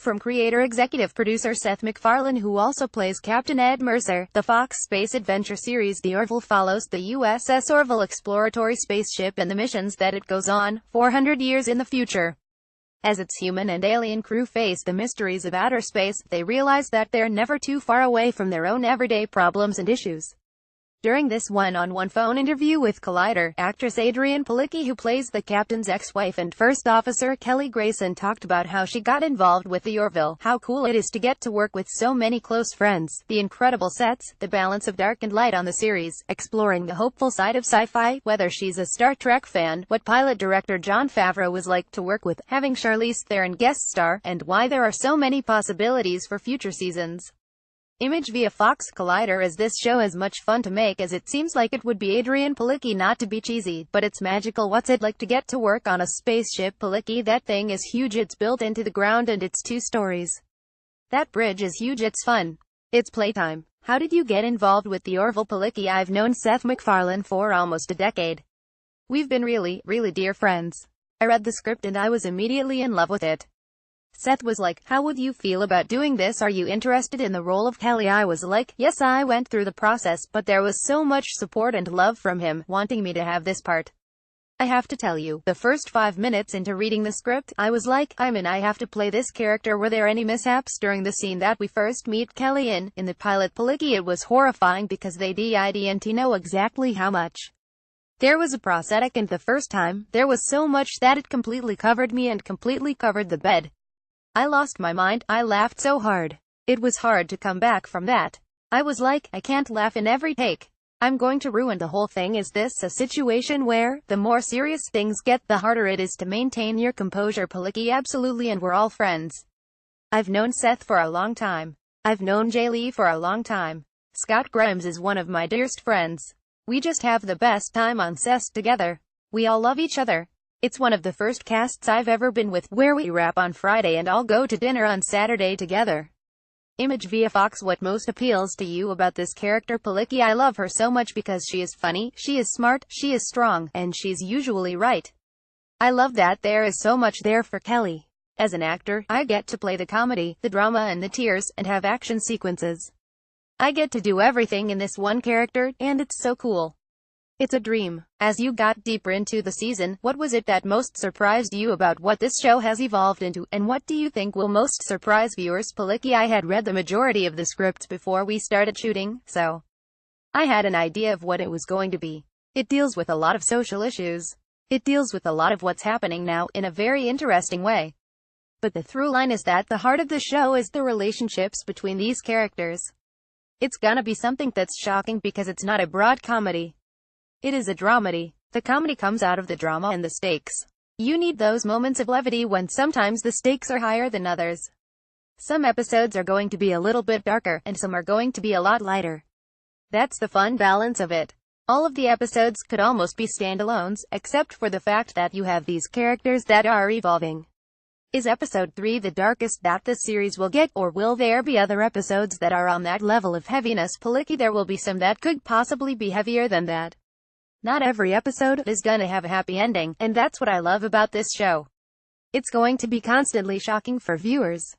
From creator-executive producer Seth MacFarlane, who also plays Captain Ed Mercer, the Fox space adventure series The Orville follows the USS Orville exploratory spaceship and the missions that it goes on, 400 years in the future. As its human and alien crew face the mysteries of outer space, they realize that they're never too far away from their own everyday problems and issues. During this one-on-one phone interview with Collider, actress Adrianne, who plays the captain's ex-wife, and First Officer Kelly Grayson talked about how she got involved with the Orville, how cool it is to get to work with so many close friends, the incredible sets, the balance of dark and light on the series, exploring the hopeful side of sci-fi, whether she's a Star Trek fan, what pilot director Jon Favreau was like to work with, having Charlize Theron guest star, and why there are so many possibilities for future seasons. Image via Fox Collider. As this show is much fun to make as it seems like it would be Adrianne Palicki, not to be cheesy, but it's magical. What's it like to get to work on a spaceship? Palicki: that thing is huge, it's built into the ground and it's 2 stories. That bridge is huge, it's fun. It's playtime. How did you get involved with the Orville? Palicki: I've known Seth MacFarlane for almost a decade. We've been really dear friends. I read the script and I was immediately in love with it. Seth was like, how would you feel about doing this? Are you interested in the role of Kelly? I was like, yes. I went through the process, but there was so much support and love from him, wanting me to have this part. I have to tell you, the first 5 minutes into reading the script, I was like, I'm in, I have to play this character. Were there any mishaps during the scene that we first meet Kelly in the pilot? Palicki: it was horrifying because they didn't know exactly how much. There was a prosthetic, and the first time, there was so much that it completely covered me and completely covered the bed. I lost my mind. I laughed so hard. It was hard to come back from that. I was like, I can't laugh in every take. I'm going to ruin the whole thing. Is this a situation where, the more serious things get, the harder it is to maintain your composure? Palicki: absolutely, and we're all friends. I've known Seth for a long time. I've known Jay Lee for a long time. Scott Grimes is one of my dearest friends. We just have the best time on set together. We all love each other. It's one of the first casts I've ever been with, where we wrap on Friday and all go to dinner on Saturday together. Image via Fox. What most appeals to you about this character? Palicki: I love her so much because she is funny, she is smart, she is strong, and she's usually right. I love that there is so much there for Kelly. As an actor, I get to play the comedy, the drama and the tears, and have action sequences. I get to do everything in this one character, and it's so cool. It's a dream. As you got deeper into the season, what was it that most surprised you about what this show has evolved into, and what do you think will most surprise viewers? Palicki: I had read the majority of the script before we started shooting, so I had an idea of what it was going to be. It deals with a lot of social issues. It deals with a lot of what's happening now, in a very interesting way. But the through line is that the heart of the show is the relationships between these characters. It's gonna be something that's shocking because it's not a broad comedy. It is a dramedy. The comedy comes out of the drama and the stakes. You need those moments of levity when sometimes the stakes are higher than others. Some episodes are going to be a little bit darker, and some are going to be a lot lighter. That's the fun balance of it. All of the episodes could almost be standalones, except for the fact that you have these characters that are evolving. Is episode 3 the darkest that the series will get, or will there be other episodes that are on that level of heaviness? Palicki: there will be some that could possibly be heavier than that. Not every episode is gonna have a happy ending, and that's what I love about this show. It's going to be constantly shocking for viewers.